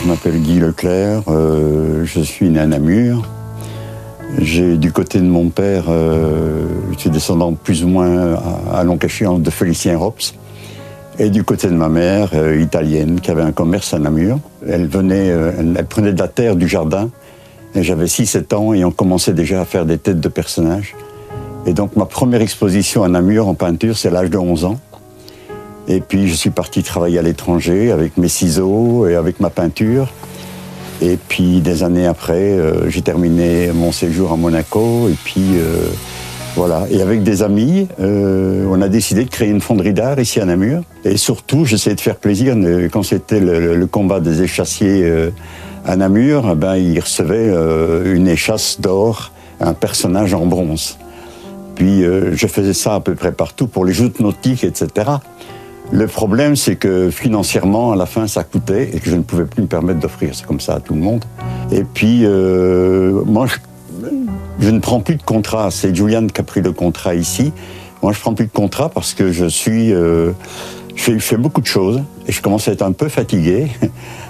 Je m'appelle Guy Leclerc, je suis né à Namur. Du côté de mon père, je suis descendant plus ou moins à long cachet de Félicien Rops. Et du côté de ma mère, italienne, qui avait un commerce à Namur. Elle prenait de la terre du jardin. Et j'avais 6-7 ans et on commençait déjà à faire des têtes de personnages. Et donc ma première exposition à Namur en peinture, c'est à l'âge de 11 ans. Et puis je suis parti travailler à l'étranger avec mes ciseaux et avec ma peinture. Et puis des années après, j'ai terminé mon séjour à Monaco. Et puis voilà. Et avec des amis, on a décidé de créer une fonderie d'art ici à Namur. Et surtout, j'essayais de faire plaisir. Quand c'était le combat des échassiers à Namur, ils recevaient une échasse d'or, un personnage en bronze. Puis je faisais ça à peu près partout pour les joutes nautiques, etc. Le problème, c'est que financièrement, à la fin, ça coûtait et que je ne pouvais plus me permettre d'offrir ça comme ça à tout le monde. Et puis, moi, je ne prends plus de contrat. C'est Julian qui a pris le contrat ici. Moi, je ne prends plus de contrat parce que je fais beaucoup de choses et je commence à être un peu fatigué.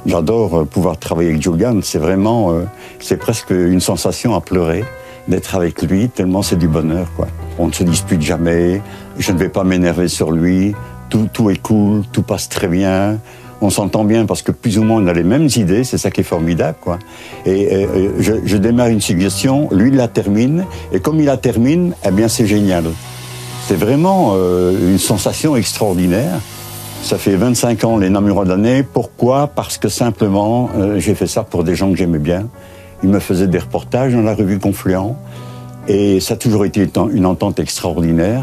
J'adore pouvoir travailler avec Julian. C'est vraiment, c'est presque une sensation à pleurer d'être avec lui, tellement c'est du bonheur, quoi. On ne se dispute jamais, je ne vais pas m'énerver sur lui. Tout est cool, tout passe très bien. On s'entend bien parce que plus ou moins on a les mêmes idées, c'est ça qui est formidable, quoi. Et je démarre une suggestion, lui il la termine, et comme il la termine, eh bien c'est génial. C'est vraiment une sensation extraordinaire. Ça fait 25 ans les Namurois d'année. Pourquoi? Parce que simplement j'ai fait ça pour des gens que j'aimais bien. Ils me faisaient des reportages dans la revue Confluent, et ça a toujours été une entente extraordinaire.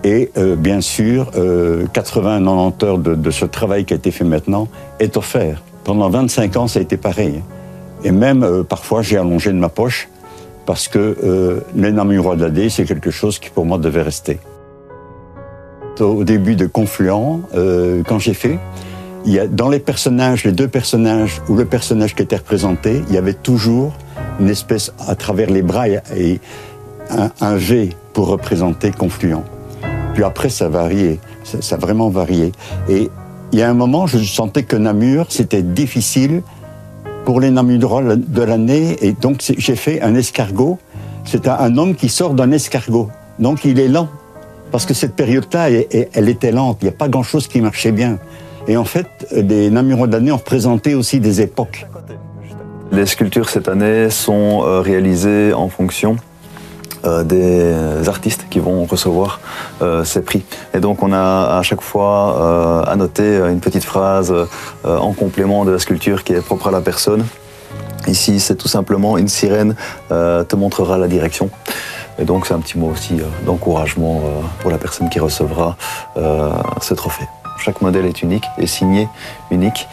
Et bien sûr, 80-90 heures de ce travail qui a été fait maintenant est offert. Pendant 25 ans, ça a été pareil. Et même, parfois, j'ai allongé de ma poche parce que les Namurois de l'AD, c'est quelque chose qui, pour moi, devait rester. Au début de Confluent, quand j'ai fait, dans les personnages, les deux personnages ou le personnage qui était représenté, il y avait toujours une espèce, à travers les bras, et un V pour représenter Confluent. Puis après, ça variait, ça a vraiment varié. Et il y a un moment, je sentais que Namur, c'était difficile pour les Namurois de l'année. Et donc, j'ai fait un escargot. C'est un homme qui sort d'un escargot. Donc, il est lent. Parce que cette période-là, elle était lente. Il n'y a pas grand-chose qui marchait bien. Et en fait, les Namurois de l'année ont représenté aussi des époques. Les sculptures cette année sont réalisées en fonction des artistes qui vont recevoir ces prix. Et donc on a à chaque fois annoté une petite phrase en complément de la sculpture qui est propre à la personne. Ici, c'est tout simplement une sirène te montrera la direction. Et donc c'est un petit mot aussi d'encouragement pour la personne qui recevra ce trophée. Chaque modèle est unique et signé unique.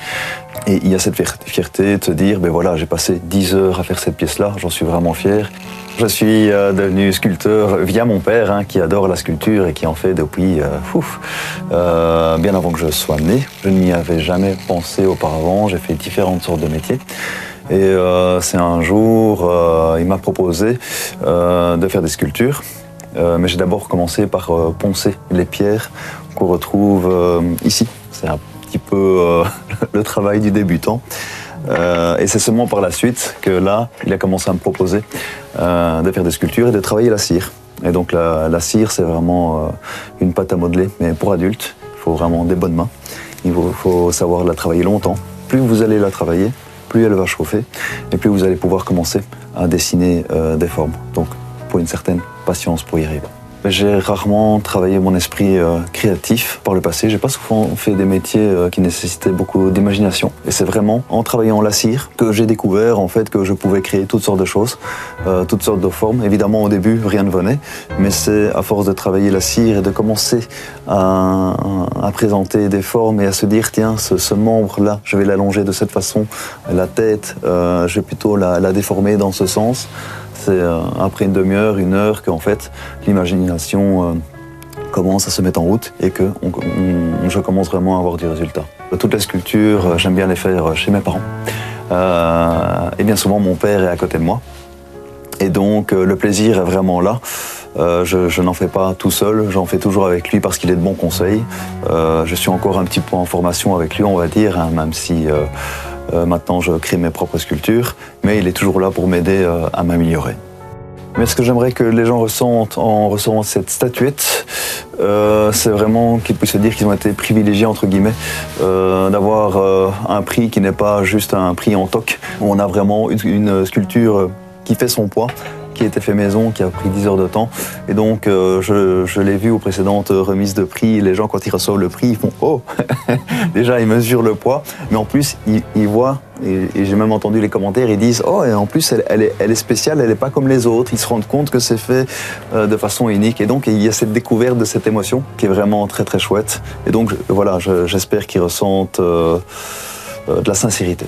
Et il y a cette fierté de se dire, ben voilà, j'ai passé 10 heures à faire cette pièce-là, j'en suis vraiment fier. Je suis devenu sculpteur via mon père, qui adore la sculpture et qui en fait depuis bien avant que je sois né. Je n'y avais jamais pensé auparavant, j'ai fait différentes sortes de métiers. Et c'est un jour, il m'a proposé de faire des sculptures. Mais j'ai d'abord commencé par poncer les pierres qu'on retrouve ici. C'est un petit peu le travail du débutant. Et c'est seulement par la suite que là, il a commencé à me proposer de faire des sculptures et de travailler la cire. Et donc la cire, c'est vraiment une pâte à modeler, mais pour adultes, il faut vraiment des bonnes mains. Il faut savoir la travailler longtemps. Plus vous allez la travailler, plus elle va chauffer, et plus vous allez pouvoir commencer à dessiner des formes. Donc, pour une certaine patience pour y arriver. J'ai rarement travaillé mon esprit créatif par le passé. J'ai pas souvent fait des métiers qui nécessitaient beaucoup d'imagination. Et c'est vraiment en travaillant la cire que j'ai découvert en fait que je pouvais créer toutes sortes de choses, toutes sortes de formes. Évidemment, au début, rien ne venait, mais c'est à force de travailler la cire et de commencer à présenter des formes et à se dire tiens, ce membre-là, je vais l'allonger de cette façon, la tête, je vais plutôt la déformer dans ce sens. C'est après une demi-heure, une heure, qu'en fait, l'imagination commence à se mettre en route et que je commence vraiment à avoir du résultat. Toutes les sculptures, j'aime bien les faire chez mes parents. Et bien souvent, mon père est à côté de moi. Et donc, le plaisir est vraiment là. Je n'en fais pas tout seul, j'en fais toujours avec lui parce qu'il est de bons conseils. Je suis encore un petit peu en formation avec lui, on va dire, même si Maintenant, je crée mes propres sculptures, mais il est toujours là pour m'aider à m'améliorer. Mais ce que j'aimerais que les gens ressentent en recevant cette statuette, c'est vraiment qu'ils puissent se dire qu'ils ont été privilégiés, entre guillemets, d'avoir un prix qui n'est pas juste un prix en toc. On a vraiment une sculpture qui fait son poids, qui a été fait maison, qui a pris 10 heures de temps. Et donc, je l'ai vu aux précédentes remises de prix, les gens, quand ils reçoivent le prix, ils font « Oh !» Déjà, ils mesurent le poids, mais en plus, ils voient, et j'ai même entendu les commentaires, ils disent « Oh, et en plus, elle est spéciale, elle n'est pas comme les autres. » Ils se rendent compte que c'est fait de façon unique. Et donc, il y a cette découverte de cette émotion qui est vraiment très, très chouette. Et donc, voilà, j'espère qu'ils ressentent de la sincérité.